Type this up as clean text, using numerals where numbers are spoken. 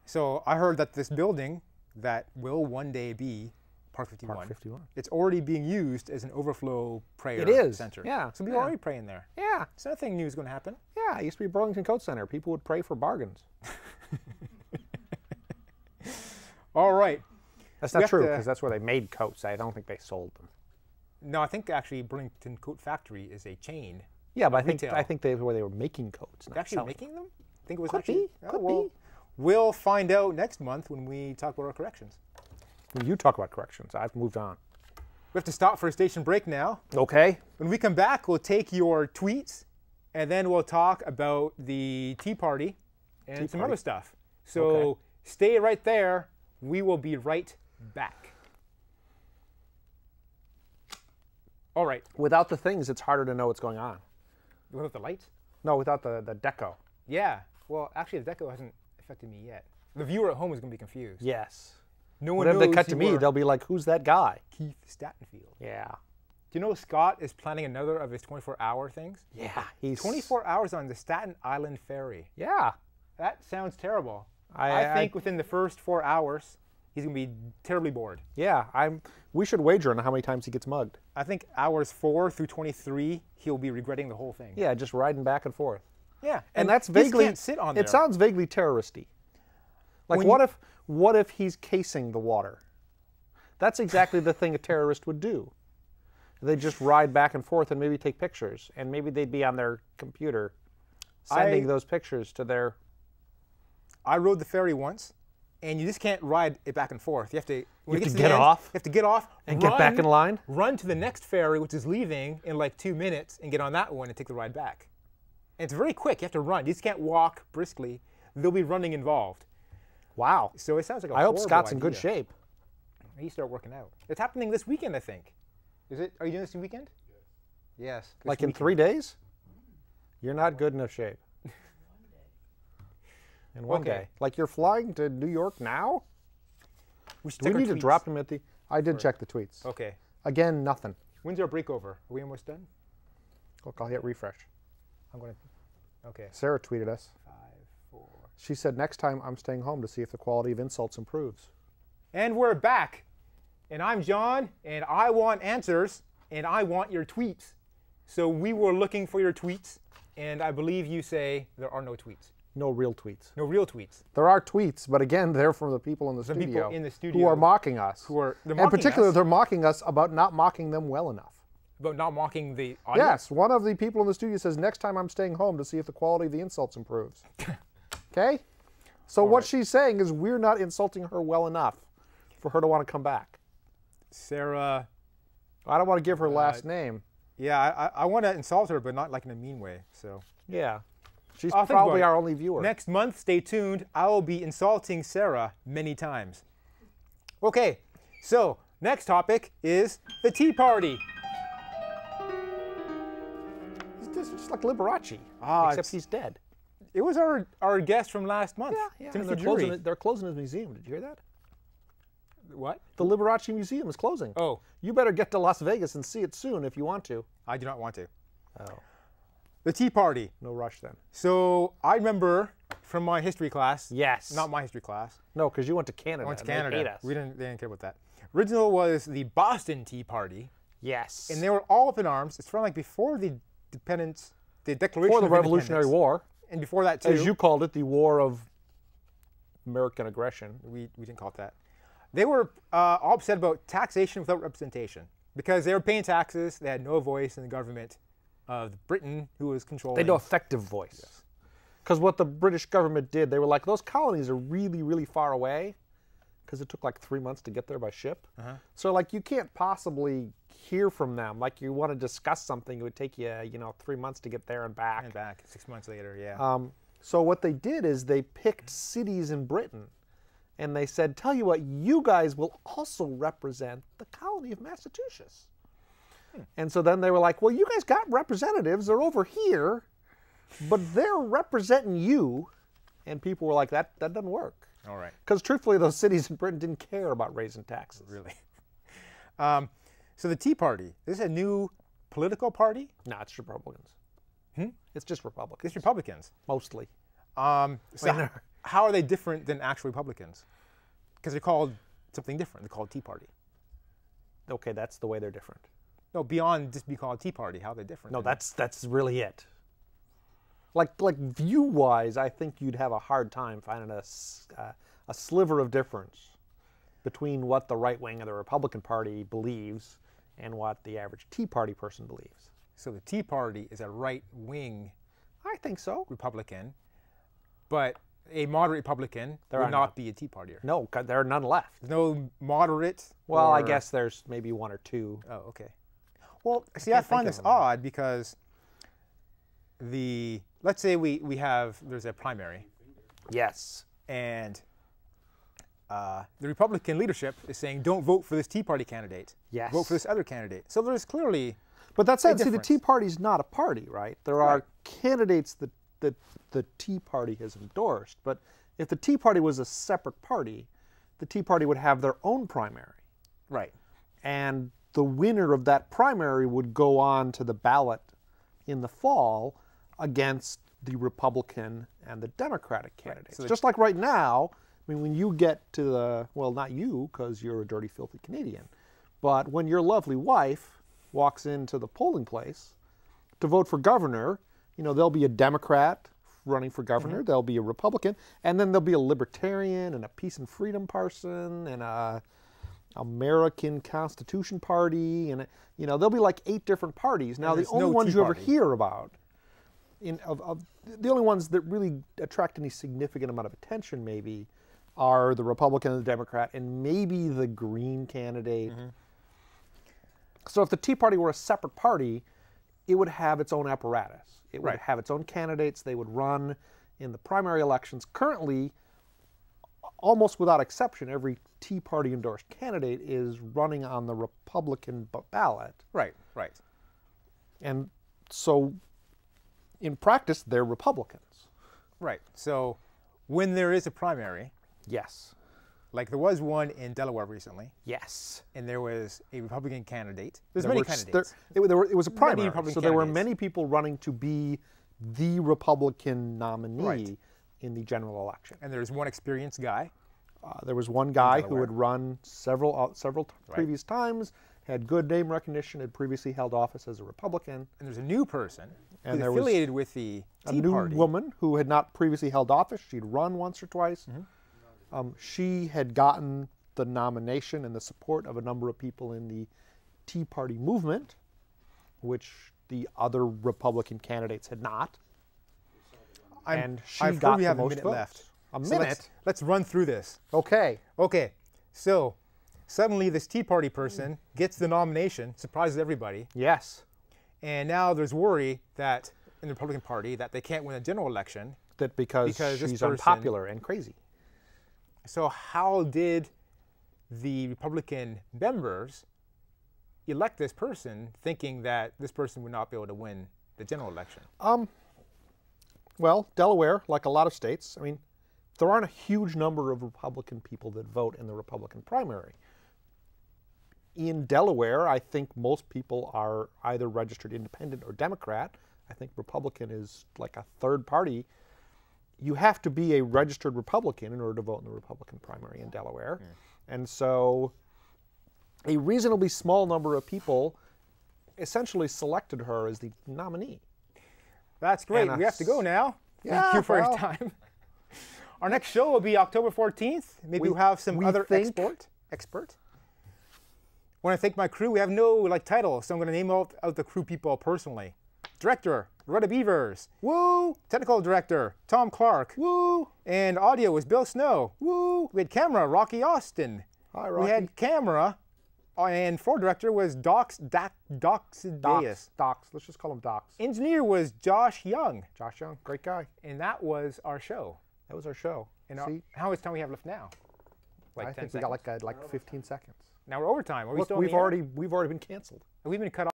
So I heard that this building that will one day be Park 51. Park 51. It's already being used as an overflow prayer center. Yeah. So people are already praying there. Yeah. So nothing new is going to happen. Yeah, it used to be Burlington Coat Center. People would pray for bargains. All right. That's not true, because that's where they made coats. I don't think they sold them. No, I think actually Burlington Coat Factory is a chain. Yeah, but I think they where they were making coats. Not Actually selling making them? I think it was Could actually. be. Could be. We'll find out next month when we talk about our corrections. When you talk about corrections, I've moved on. We have to stop for a station break now. Okay. When we come back, we'll take your tweets, and then we'll talk about the Tea Party and some other stuff. So stay right there. We will be right back. All right. Without the things, it's harder to know what's going on. Without the lights? No, without the deco. Yeah. Well, actually, the deco hasn't affected me yet. The viewer at home is going to be confused. Yes. No one Whenever knows they cut to me, they'll be like, who's that guy? Keith Stattenfield. Yeah. Do you know Scott is planning another of his 24-hour things? Yeah. He's 24 hours on the Staten Island ferry. Yeah. That sounds terrible. I think within the first 4 hours, he's going to be terribly bored. Yeah. We should wager on how many times he gets mugged. I think hours 4 through 23, he'll be regretting the whole thing. Yeah, just riding back and forth. Yeah. And that's vaguely, he can't sit on there. It sounds vaguely terroristy. Like, what if he's casing the water? That's exactly the thing a terrorist would do. They'd just ride back and forth and maybe take pictures. And maybe they'd be on their computer sending those pictures to their... I rode the ferry once, and you just can't ride it back and forth. You have to, get off? You have to get off and get back in line? Run to the next ferry, which is leaving in like 2 minutes, and get on that one and take the ride back. And it's very quick. You have to run. You just can't walk briskly. There'll be running involved. Wow. So it sounds like a I hope horrible Scott's in idea. good shape. He start working out. It's happening this weekend, I think. Is it? Are you doing this weekend? Yes. Like in 3 days? You're not good enough shape. In one day. Like you're flying to New York now? We Do we need to drop him at the... I did check the tweets. Okay. Again, nothing. When's our break over? Are we almost done? Look, I'll hit refresh. I'm going to... Okay. Sarah tweeted us. 5, 4... She said, next time I'm staying home to see if the quality of insults improves. And we're back. And I'm John, and I want answers, and I want your tweets. So we were looking for your tweets, and I believe you say there are no tweets. No real tweets. No real tweets. There are tweets, but again, they're from the people in the studio. People in the studio who are mocking us. In particular, they're mocking us about not mocking them well enough. About not mocking the audience? Yes, one of the people in the studio says, next time I'm staying home to see if the quality of the insults improves. Okay? So what she's saying is we're not insulting her well enough for her to want to come back. Sarah... I don't want to give her last name. Yeah, I want to insult her, but not like in a mean way. So yeah. She's probably our only viewer. Next month, stay tuned. I will be insulting Sarah many times. Okay, so next topic is the Tea Party. It's just like Liberace, except he's dead. It was our guest from last month. Yeah. They're closing his museum. Did you hear that? What? The Liberace Museum is closing. Oh. You better get to Las Vegas and see it soon if you want to. I do not want to. Oh. The Tea Party. No rush then. So I remember from my history class. Yes. Not my history class. No, because you went to Canada. I went to Canada. They hate us. They didn't care about that. Original was the Boston Tea Party. Yes. And they were all up in arms. It's from like before the Declaration before the Revolutionary War. And before that too. As you called it, the War of American Aggression. We didn't call it that. They were all upset about taxation without representation because they were paying taxes. They had no voice in the government of Britain, who was controlling. They had no effective voice. Because what the British government did, they were like, those colonies are really, really far away because it took like 3 months to get there by ship. So like you can't possibly hear from them. Like you want to discuss something, it would take you, 3 months to get there and back. 6 months later, yeah. So what they did is they picked cities in Britain. And they said, tell you what, you guys will also represent the colony of Massachusetts. And so then they were like, well, you guys got representatives. They're over here, but they're representing you. And people were like, that doesn't work. All right. Because truthfully, those cities in Britain didn't care about raising taxes. Really? So the Tea Party, is this a new political party? No, it's Republicans. It's just Republicans. It's Republicans. Mostly. So how are they different than actual Republicans? Because they're called something different. They're called Tea Party. Okay, that's the way they're different. No, beyond just being called Tea Party, how are they different? No, that's really it. Like view-wise, I think you'd have a hard time finding a sliver of difference between what the right wing of the Republican Party believes and what the average Tea Party person believes. So the Tea Party is a right-wing I think so. Republican, but a moderate Republican would not be a Tea Partier. No, there are none left. There's no moderate. Well, I guess there's maybe one or two. Oh, okay. Well, see, I find this odd because let's say there's a primary. Yes. And the Republican leadership is saying, don't vote for this Tea Party candidate. Yes. Vote for this other candidate. So there's clearly But that said, see, the Tea Party's not a party, right? There are candidates that the Tea Party has endorsed. But if the Tea Party was a separate party, the Tea Party would have their own primary. Right. And the winner of that primary would go on to the ballot in the fall against the Republican and the Democratic candidates. So just like right now, I mean, when you get to the, well, not you, because you're a dirty, filthy Canadian, but when your lovely wife walks into the polling place to vote for governor, you know, there'll be a Democrat running for governor, there'll be a Republican, and then there'll be a Libertarian and a Peace and Freedom person and a American Constitution Party, and you know, there'll be like 8 different parties. Now, the only ones you ever hear about, the only ones that really attract any significant amount of attention, maybe, are the Republican and the Democrat, and maybe the Green candidate. So, if the Tea Party were a separate party, it would have its own apparatus. It would have its own candidates. They would run in the primary elections. Currently, almost without exception, every Tea Party endorsed candidate is running on the Republican ballot. Right, right. And so, in practice, they're Republicans. Right. So, when there is a primary, yes, like there was one in Delaware recently. Yes. And there was a Republican candidate. There's many candidates. It was a primary, so there were many people running to be the Republican nominee in the general election. And there's one experienced guy. There was one guy who had run several previous times, had good name recognition, had previously held office as a Republican. And there's a new person and who's affiliated with the Tea Party. A new woman who had not previously held office. She'd run once or twice. She had gotten the nomination and the support of a number of people in the Tea Party movement, which the other Republican candidates had not. And she got the most votes. Left. A minute? Let's run through this. Okay. Okay. So suddenly this Tea Party person gets the nomination, surprises everybody. Yes. And now there's worry that in the Republican Party that they can't win a general election. That because she's unpopular and crazy. So how did the Republican members elect this person thinking that this person would not be able to win the general election? Well, Delaware, like a lot of states, I mean, there aren't a huge number of Republican people that vote in the Republican primary. In Delaware, I think most people are either registered independent or Democrat. I think Republican is like a third party. You have to be a registered Republican in order to vote in the Republican primary in Delaware. And so a reasonably small number of people essentially selected her as the nominee. That's great. We have to go now. Thank you for your time. Our next show will be October 14th. Maybe we'll have some other expert. I want to thank my crew. We have no title, so I'm going to name out the crew people personally. Director, Loretta Beavers. Woo! Technical director, Tom Clark. Woo! And audio was Bill Snow. Woo! We had camera, Rocky Austin. Hi, Rocky. We had camera, and floor director was Docs. Let's just call him Docs. Engineer was Josh Young. Josh Young, great guy. And that was our show. That was our show. And how much time we have left now? I think we got like 15 seconds. Now we're overtime. Look, we've already been canceled. We've been cut off.